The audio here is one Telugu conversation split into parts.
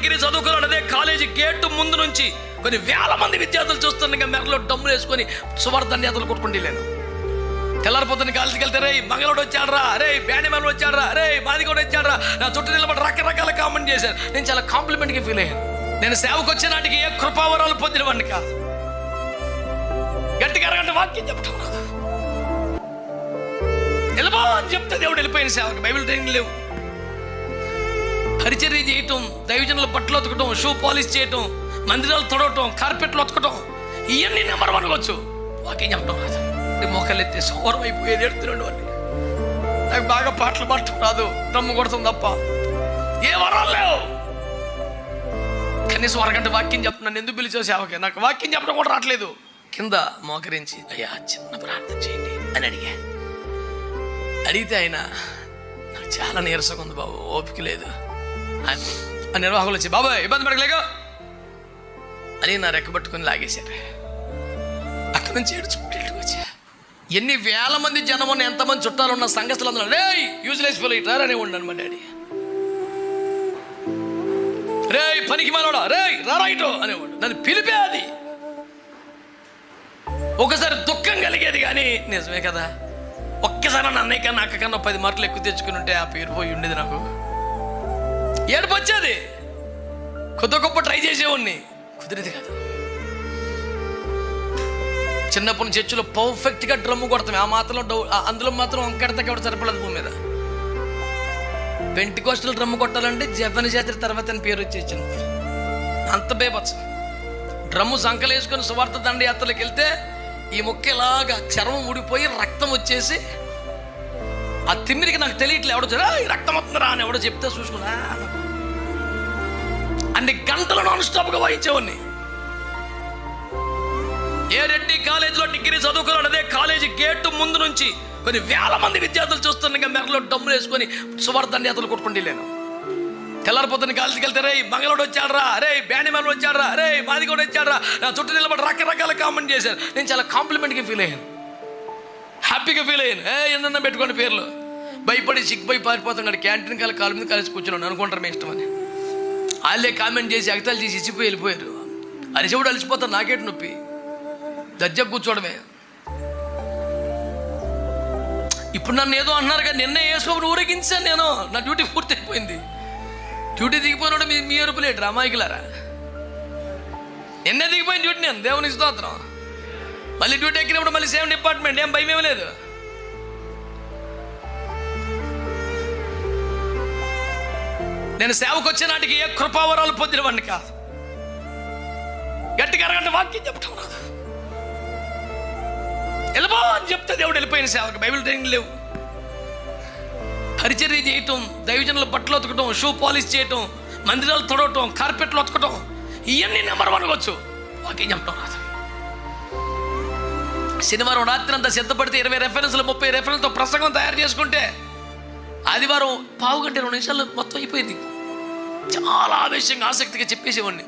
డిగ్రీ చదువుకున్నాడు. అదే కాలేజీ గేటు ముందు నుంచి కొన్ని వేల మంది విద్యార్థులు చూస్తుండగా మెరలో డమ్ములు వేసుకొని సువార్తని అతలు కొట్టుకుంటూ లేను. తెల్లారిపోతుంది కాలేజీకి వెళ్తే రే మంగళోడు వచ్చాడరా, రే బ్యాండ్ మేళ వచ్చాడరా, రే మాదిగోడు వచ్చాడరా, నా చుట్టూ నిలబడి రకరకాల కామెంట్ చేశారు. నేను చాలా కాంప్లిమెంట్గా ఫీల్ అయ్యాను. నేను సేవకు వచ్చే నాటికి ఏ కృపావరాలు పొందినవాడిని కాదు. గట్టిగా అరగంట వాక్యం చెప్పటం రాదు. వెళ్ళబో అని చెప్తే దేవుడు వెళ్ళిపోయిన సేవకి. బైబిల్ ట్రైనింగ్ లేవు. పరిచర్య చేయటం, దైవజనుల బట్టలు ఉతకటం, షూ పాలిష్ చేయటం, మందిరాలు తొడవటం, కార్పెట్లు ఉతకటం, ఇవన్నీ నెంబర్ వన్ వచ్చు. వాక్యం చెప్పటం రాదు. మొక్కలు ఎత్తే సోరం అయిపోయేది ఎడుతున్నాడు అని. నాకు బాగా పాటలు పాడటం రాదు, డ్రమ్ము కొడతాం తప్ప ఏ వరాలు లేవు. కనీసం అరగంట వాక్యం చెప్తున్నాను. ఎందుకు పిలిచావు సేవకి? నాకు వాక్యం చెప్పడం కూడా రావట్లేదు. కింద మోకరించి అయ్యా చిన్న ప్రార్థన చేయండి అని అడిగితే ఆయన నాకు చాలా నీరసంగా ఉంది బాబు, ఓపిక లేదు ఆ నిర్వాహకులు వచ్చి బాబా ఇబ్బంది పడలేక అని నా రెక్కబట్టుకుని లాగేశారు. అక్కడి నుంచి ఏడుచుకుంటూ వచ్చా. ఎన్ని వేల మంది జనం ఉన్న, ఎంతమంది చుట్టాలు ఉన్న సంఘస్థలు అందరూ రే యూజ్లెస్ ఫెలో ఇట్లా అనే ఉండండి మా డాడీ. రే పనికి మానోడా, రే రారాయిటో అనేవాడు. నన్ను పిలిపే అది. ఒకసారి దుఃఖం కలిగేది కానీ నిజమే కదా. ఒక్కసారి నా అన్నయ్య కన్నా అక్క కన్నా 10 మార్కులు ఎక్కువ తెచ్చుకుని ఉంటే ఆ పేరు పోయి ఉండేది. నాకు ఏడుపు వచ్చేది. కొద్ది గొప్ప ట్రై చేసేవాడిని, కుదిరేది కాదు. చిన్నప్పుడు చర్చిలో పర్ఫెక్ట్గా డ్రమ్ము కొడతాం. ఆ మాత్రం అందులో మాత్రం ఒక్కడితకి ఎవరు సరిపడదు భూమి మీద. పెంటికోస్టల్ డ్రమ్ము కొట్టాలంటే జపని జాతర తర్వాత అని పేరు వచ్చేసింది. అంత బేపచ్చ. డ్రమ్ము సంకలు వేసుకొని సువార్త దండయాత్రలకు వెళ్తే ఈ మొక్క ఇలాగా చర్మం ఊడిపోయి రక్తం వచ్చేసి ఆ తిమ్మిరికి నాకు తెలియట్లే. ఎవడో రక్తం వస్తుందిరా అని ఎవడో చెప్తే చూసుకున్నా అన్ని గంటలు నాన్ స్టాప్గా వాయించేవాడిని. ఏ రెడ్డి కాలేజీలో డిగ్రీ చదువుకున్నాడు. అదే కాలేజీ గేటు ముందు నుంచి కొన్ని వేల మంది విద్యార్థులు చూస్తుండగా మెరలో డమ్ములు వేసుకొని సువార్తని అతలు కొట్టుకుంటూ లేను. తెల్లారిపోతుంది కాలేజీకి వెళ్తే రే మంగళోడు వచ్చాడరా, రే బ్యాండ్ మేళ వచ్చాడరా, రే మాదిగోడు వచ్చాడరా, నా చుట్టూ నిలబడి రకరకాల కామెంట్ చేశారు. నేను చాలా కాంప్లిమెంట్గా ఫీల్ అయ్యాను, హ్యాపీగా ఫీల్ అయ్యాను. ఏందన్నా పెట్టుకోండి పేర్లు. భయపడి సిగ్గుపోయి పారిపోతాడు. క్యాంటీన్ కాళ్ళ మీద కలిసి కూర్చున్నాను అనుకుంటారు మీ ఇష్టమని. వాళ్ళే కామెంట్ చేసి ఎగతాలు చేసి ఇచ్చిపోయి వెళ్ళిపోయారు. అరిచెవుడు అలిసిపోతాను, నాకేటి నొప్పి. దజ్జ కూర్చోవడమే. ఇప్పుడు నన్ను ఏదో అంటున్నారు కానీ నిన్న వేసుకోమని ఊరేగించాను నేను. నా డ్యూటీ పూర్తి అయిపోయింది. డ్యూటీ దిగిపోయినాడు మీ అరుపులేడు రామాయికులారా. నిన్నే దిగిపోయిన డ్యూటీ నేను, దేవునికి స్తోత్రం. మళ్ళీ డ్యూటీ ఎక్కినప్పుడు మళ్ళీ సేమ్ డిపార్ట్మెంట్, ఏం భయం ఏమీ లేదు. నేను సేవకు వచ్చే నాటికి ఏ కృపావరాలు పొందినవాడిని కాదు. గట్టిగా అరగంట వాక్యం చెప్పటం రాదు. వెళ్ళబో అని చెప్తే దేవుడు వెళ్ళిపోయిన సేవకి. బైబిల్ ట్రైనింగ్ లేవు. పరిచర్య చేయటం, దైవజనుల బట్టలు ఉతకటం, షూ పాలిష్ చేయటం, మందిరాలు తొడవటం, కార్పెట్లు ఉతకటం, ఇవన్నీ నెంబర్ వన్ వచ్చు. వాక్యం చెప్పటం రాదు. శనివారం రాత్రి అంతా సిద్ధపడితే 20 రెఫరెన్స్లు 30 రెఫరెన్స్తో ప్రసంగం తయారు చేసుకుంటే ఆదివారం 15 గంట 20 నిమిషాలు మొత్తం అయిపోయింది. చాలా ఆవేశంగా ఆసక్తిగా చెప్పేసేవాడిని.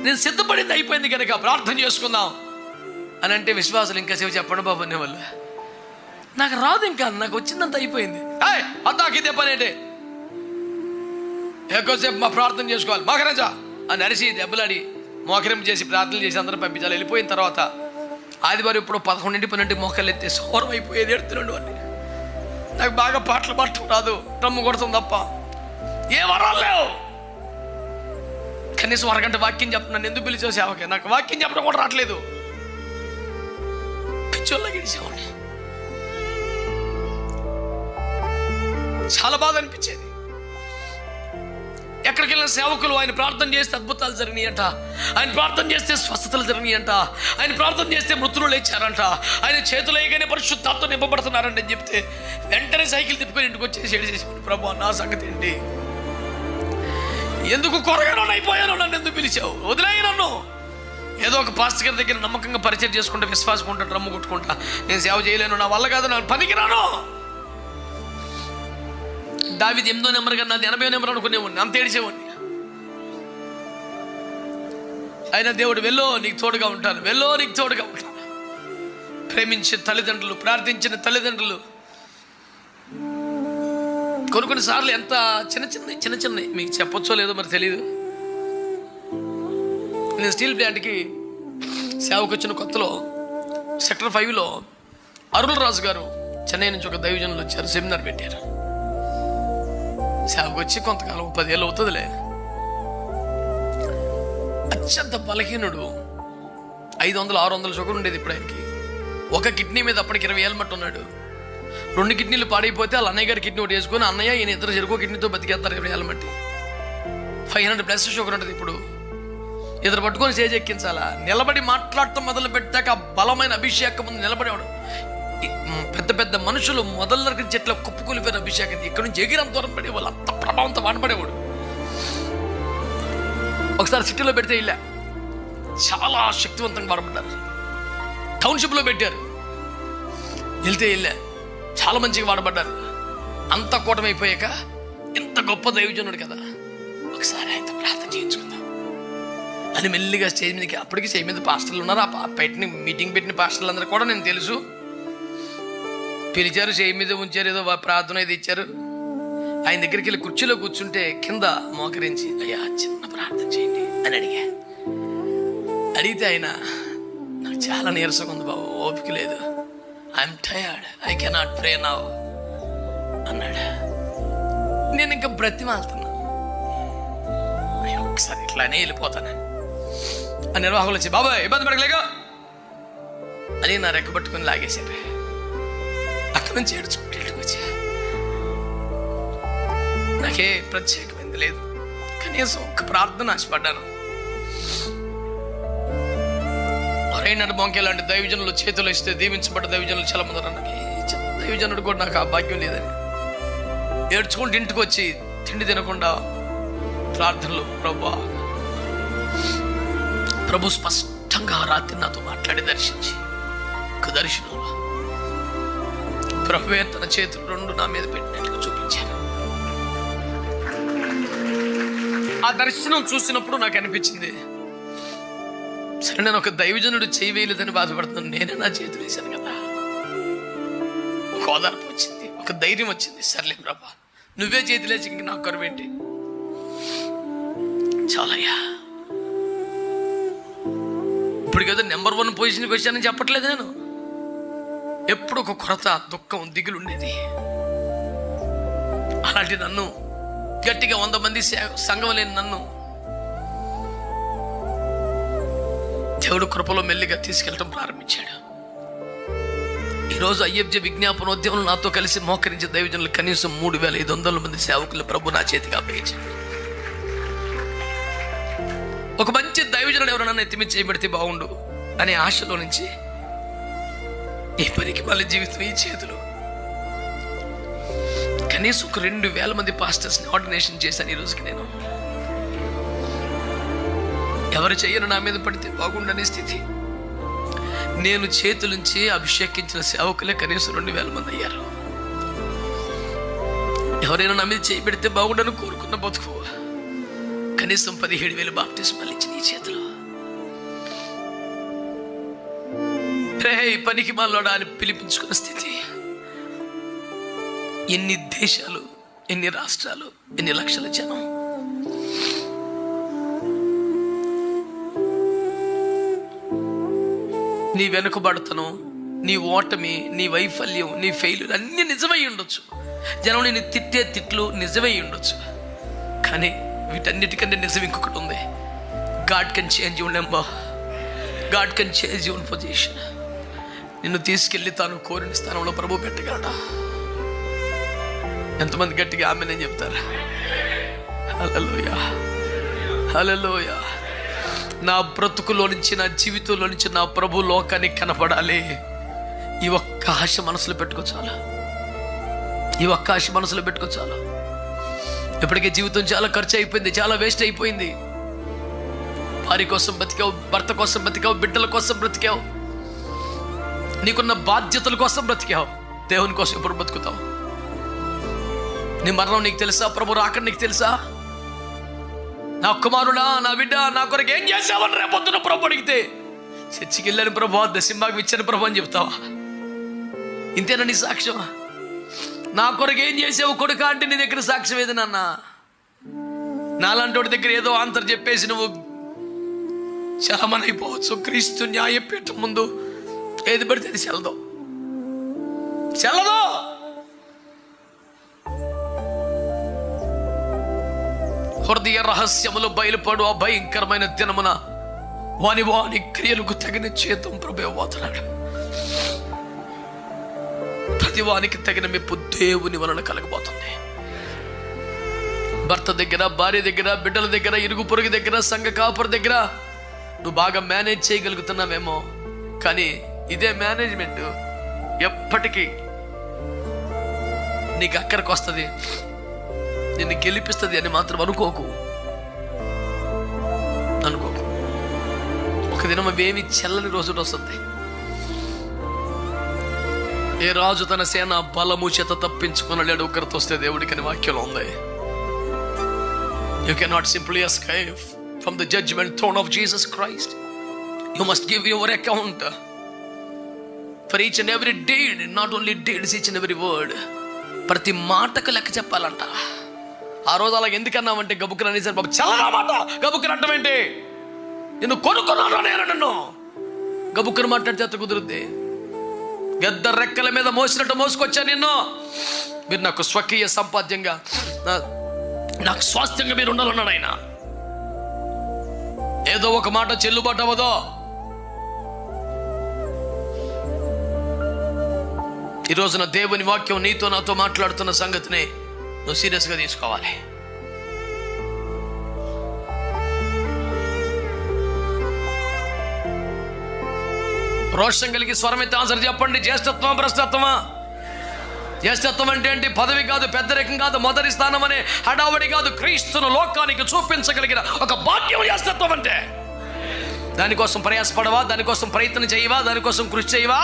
నేను సిద్ధపడింది అయిపోయింది కనుక ప్రార్థన చేసుకుందాం అని అంటే విశ్వాసాలు ఇంకా సేవ చెప్పండి బాబు అనేవాళ్ళు. నాకు రాదు, ఇంకా నాకు వచ్చిందంత అయిపోయింది. అంతాకి ఇదే పని ఏంటి, ఎక్కువసేపు మా ప్రార్థన చేసుకోవాలి మోకరించా అని అరిసి దెబ్బలాడి మోకరింపు చేసి ప్రార్థన చేసి అందరూ పంపించాలి. వెళ్ళిపోయిన తర్వాత ఆదివారం ఇప్పుడు 11 12 మోకాలు ఎత్తే సోరం అయిపోయేది ఎడుతున్నాడు అని. నాకు బాగా పాటలు పాడటం రాదు, డ్రమ్ము కొడతాం తప్ప ఏ వరాలు లేవు. కనీసం అరగంట వాక్యం చెప్తున్నాను. ఎందుకు పిలిచావు సేవకి? నాకు వాక్యం చెప్పడం కూడా రావట్లేదు. పిచ్చోళ్ళ గిడిచేవాడిని. చాలా బాధ అనిపించేది. ఎక్కడికి వెళ్ళిన సేవకులు ఆయన ప్రార్థన చేస్తే అద్భుతాలు జరిగినాయంట, ఆయన ప్రార్థన చేస్తే స్వస్థతలు జరిగినాయంట, ఆయన ప్రార్థన చేస్తే మృతులు లేచారంట, ఆయన చేతులు వేయగానే పరిశుద్ధాత్మ నింపబడుతున్నారంట అని చెప్తే వెంటనే సైకిల్ తిప్పుకొని ఇంటికి వచ్చేసి ఏడిచేసేవాడు. ప్రభు నా సంగతి ఏంటి, ఎందుకు కొరగానో అయిపోయానో, నన్ను ఎందుకు పిలిచావు, వదిలేయి నన్ను. ఏదో ఒక పాస్టర్ గారి దగ్గర నమ్మకంగా పరిచయం చేసుకుంటా, విశ్వాసం ఉంటా, డ్రమ్ము కొట్టుకుంటా, నేను సేవ చేయలేను, నా వల్ల కాదు, నాకు పనికి రాను. దావీదు 8వ నెంబర్ కన్నా నాది 80వ నెంబర్ అనుకునేవాడిని, అంత ఏడిచేవాడిని. అయినా దేవుడు వెల్లో నీకు తోడుగా ఉంటాను, వెల్లో నీకు తోడుగా ఉంటాను. ప్రేమించిన తల్లిదండ్రులు, ప్రార్థించిన తల్లిదండ్రులు కొన్నిసార్లు ఎంత చిన్న చిన్న మీకు చెప్పొచ్చో లేదో మరి తెలియదు. నేను స్టీల్ ప్లాంట్కి సేవకు వచ్చిన కొత్తలో సెక్టర్ 5లో అరుణ్ రాజు గారు చెన్నై నుంచి ఒక దైవజనులు వచ్చారు, సెమినార్ పెట్టారు. సేవకు వచ్చి కొంతకాలం 10 ఏళ్ళు అవుతుందిలే. అత్యంత బలహీనుడు, 500-600 షుగర్ ఉండేది ఇప్పుడు ఆయనకి. ఒక కిడ్నీ మీద అప్పటికి 20 ఏళ్ళ మట్టు ఉన్నాడు. 2 కిడ్నీలు పాడైపోతే వాళ్ళ అన్నయ్య గారి కిడ్నీ ఒకటి వేసుకొని అన్నయ్య ఈయన ఇద్దరు చెరుకో కిడ్నీతో బతికేస్తారు 20 ఏళ్ళ మట్టి. 500+ షుగర్ ఉంటుంది ఇప్పుడు. ఇద్దరు పట్టుకొని స్టేజ్ ఎక్కించాలా. నిలబడి మాట్లాడటం మొదలు పెట్టాక బలమైన అభిషేకం ముందు నిలబడేవాడు. పెద్ద పెద్ద మనుషులు మొదలకి చెట్ల కుప్పుకొలిపోయిన అభిషేకం ఇక్కడ నుంచి ఎగిరం దూరం పడేవాళ్ళు, అంత ప్రభావంతో వాడబడేవాడు. ఒకసారి సిటీలో పెడితే ఇలా చాలా శక్తివంతంగా వాడబడ్డారు. టౌన్షిప్లో పెట్టారు, వెళ్తే వెళ్ళా చాలా మంచిగా వాడబడ్డారు. అంత కూటమైపోయాక ఇంత గొప్ప దైవజనుడు కదా, ఒకసారి ఆయనతో ప్రార్థన చేయించుకుందాం అని మెల్లిగా స్టేజ్ మీదకి. అప్పటికి స్టేజ్ మీద పాస్టర్లు ఉన్నారు. ఆ మీటింగ్ పెట్టిన పాస్టర్లు అందరూ కూడా నేను తెలుసు. పిలిచారు, స్టేజ్ మీద ఉంచారు, ఏదో ప్రార్థన ఇది ఇచ్చారు. ఆయన దగ్గరికి వెళ్ళి కుర్చీలో కూర్చుంటే కింద మోకరించి అయ్యా చిన్న ప్రార్థన చేయండి అని అడిగితే ఆయన నాకు చాలా నీరసంగా ఉంది బాబు, ఓపిక లేదు, I'm tired, I cannot pray now అన్నాడు. నేను ఇంకా బ్రతిమాలుతున్నా, ఒకసారి ఇట్లానే వెళ్ళిపోతాను ఆ నిర్వాహకులు వచ్చి బాబాయ్ ఇబ్బంది పడలేగా అని నా రెక్క పట్టుకుని లాగేశారు. అక్కడి నుంచి ఏడ్చుకుంటూ ఇంటికి వచ్చా. నాకే ప్రత్యేకమైంది లేదు, కనీసం ఒక్క ప్రార్థన ఆశపడ్డాను. రైనాడు బొంకే లాంటి దైవజనులు చేతులు ఇస్తే దీవించబడ్డ దైవజనులు చాలా మంది ఉన్నారు. చిన్న దైవజనుడు కూడా నాకు ఆ భాగ్యం లేదని ఏడ్చుకుంటూ ఇంటికి వచ్చి తిండి తినకుండా ప్రార్థనలు ప్రభు స్పష్టంగా రాత్రి నాతో మాట్లాడి దర్శించి ఒక దర్శనంలో ప్రభువే తన చేతులు 2 నా మీద పెట్టినట్టుగా చూపించారు. ఆ దర్శనం చూసినప్పుడు నాకు అనిపించింది, సరే నేను ఒక దైవజనుడు చేయవేయలేదని బాధపడుతున్నాను, నేనే నా చేతులు వేశాను కదా. ఒక ఓదార్పు వచ్చింది, ఒక ధైర్యం వచ్చింది. సర్లే ప్రభా నువ్వే చేతులేసి ఇంక నాకు కరువేంటి, చాలయ్యా. ఇప్పుడు కదా నెంబర్ 1 పొజిషన్కి వచ్చానని చెప్పట్లేదు నేను. ఎప్పుడు ఒక కొరత, దుఃఖం, దిగులు ఉండేది. అలాంటి నన్ను గట్టిగా 100 మంది సంఘం లేని నన్ను దేవుడు కృపలో మెల్లిగా తీసుకెళ్ళటం ప్రారంభించాడు. ఈరోజు IFJ విజ్ఞాపనోద్యమంలో నాతో కలిసి మోకరించే దైవజనులు కనీసం 3500 మంది సేవకులు ప్రభు నా చేతికి అప్పగించాడు. ఒక మంచి దైవజనుడు ఎవరైనా ఎత్తిమి చేయబడితే బాగుండు అనే ఆశలో నుంచి ఈ పనికి మళ్ళీ జీవితం ఈ చేతులు. కనీసం ఒక 2000 మంది పాస్టర్స్ని ఆర్డినేషన్ చేశాను ఈ రోజుకి. నేను ఎవరు చెయ్యను నా మీద పడితే బాగుండనే స్థితి. నేను చేతులుంచి అభిషేకించిన సేవకులే కనీసం 2000 మంది అయ్యారు. ఎవరైనా నా మీద చేయి పెడితే బాగుండని కోరుకున్న బతుకు కనీసం 17,000 బాప్టిస్మాలు ఇచ్చిన ఈ చేతిలో. పనికి మాలోడా అని పిలిపించుకున్న స్థితి. ఎన్ని దేశాలు, ఎన్ని రాష్ట్రాలు, ఎన్ని లక్షల జనం. నీ వెనుకబడతనం, నీ ఓటమి, నీ వైఫల్యం, నీ ఫెయిల్యూర్ అన్నీ నిజమై ఉండొచ్చు. జనం నేను తిట్టే తిట్లు నిజమై ఉండొచ్చు. కానీ వీటన్నిటికంటే నిజం ఇంకొకటి ఉంది. God can change your number, God can change your position. నిన్ను తీసుకెళ్ళి తాను కోరిన స్థానంలో ప్రభు పెట్టగలడా? ఎంతమంది గట్టిగా ఆమె నేను చెప్తారా? హల్లెలూయా, హల్లెలూయా. నా బ్రతుకులో నుంచి, నా జీవితంలో నుంచి నా ప్రభు లోకానికి కనపడాలి. ఈ ఒక్క ఆశ మనసులో పెట్టుకోచాలా, ఈ ఒక్క ఆశ మనసులో పెట్టుకోచాలా. ఇప్పటికే జీవితం చాలా ఖర్చు అయిపోయింది, చాలా వేస్ట్ అయిపోయింది. భార్య కోసం బతికావు, భర్త కోసం బతికావు, బిడ్డల కోసం బ్రతికావు, నీకున్న బాధ్యతల కోసం బ్రతికావు. దేవుని కోసం ఎప్పుడు బతుకుతావు? నీ మరణం నీకు తెలుసా? ప్రభు రాకడ నీకు తెలుసా? నా కుమారుడా, నా బిడ్డ, నా కొరకు ఏం చేసావని రేపొద్దున ప్రభు అడిగితే చర్చికి వెళ్ళాను ప్రభు, దశంభాగం ఇచ్చాను ప్రభు అని చెప్తావా? ఇంతేనా నీ సాక్ష్యం? నా కొరకు ఏం చేసావు కొడుక అంటే నీ దగ్గర సాక్ష్యం ఏది నాన్న? నాలాంటి వాడి దగ్గర ఏదో ఆంతర్ చెప్పేసి నువ్వు చలమనైపోవచ్చు. క్రీస్తు న్యాయపీఠం ముందు ఏది పడితే అది చెల్లదు. హృదయ రహస్యములు బయలుపడు ఆ భయంకరమైన దినమున వాని క్రియలకు తగిన చేతం ప్రభు పోతున్నాడు. ప్రతి వానికి తగిన మెప్పు దేవుని వలన కలగబోతుంది. భర్త దగ్గర, భార్య దగ్గర, బిడ్డల దగ్గర, ఇరుగు పొరుగు దగ్గర, సంఘ కాపుర దగ్గర నువ్వు బాగా మేనేజ్ చేయగలుగుతున్నావేమో, కానీ ఇదే మేనేజ్మెంట్ ఎప్పటికీ నీకు అక్కడికి వస్తుంది, నిన్ను గెలిపిస్తుంది అని మాత్రం అనుకోకు. ఒక దినం అవేమి చెల్లని రోజులు వస్తుంది. ఏ రాజు తన సేన బలము చేత తప్పించుకునలేడు ఒకరితో వస్తే దేవుడికి అని వాక్యంలో ఉంది. You cannot simply escape from the judgment throne of Jesus Christ. You must give your account for each and every deed, not only deeds, each and every word. ప్రతి మాటకు లెక్క చెప్పాలంట. ఆ రోజు అలాగ ఎందుకన్నామంటే గబుక్కున అనేసారు బాబు, చల్లగా మాట గబుక్కున అంటావేంటి? నిన్ను కొనుక్కున్నాను నేను, నన్ను గబుక్కున మాట్లాడితే అంత కుదురుద్ది. గద్ద రెక్కల మీద మోసినట్టు మోసుకొచ్చా నిన్ను. మీరు నాకు స్వకీయ సంపాద్యంగా, నాకు స్వాస్థ్యంగా మీరు ఉండాలన్నాడు ఆయన. ఏదో ఒక మాట చెల్లుబాటు అవ్వదో. ఈ రోజున దేవుని వాక్యం నీతో నాతో మాట్లాడుతున్న సంగతిని నువ్వు సీరియస్గా తీసుకోవాలి. రోషం కలిగి స్వరమైతే ఆన్సర్ చెప్పండి. జ్యేష్ఠత్వమా భ్రష్టత్వమా? జ్యేష్ఠత్వం అంటే ఏంటి? పదవి కాదు, పెద్దరికం కాదు, మొదటి స్థానం అనే హడావడి కాదు. క్రీస్తును లోకానికి చూపించగలిగిన ఒక భాగ్యం జ్యేష్ఠత్వం అంటే. దానికోసం ప్రయాసపడవా? దానికోసం ప్రయత్నం చేయవా? దానికోసం కృషి చేయవా?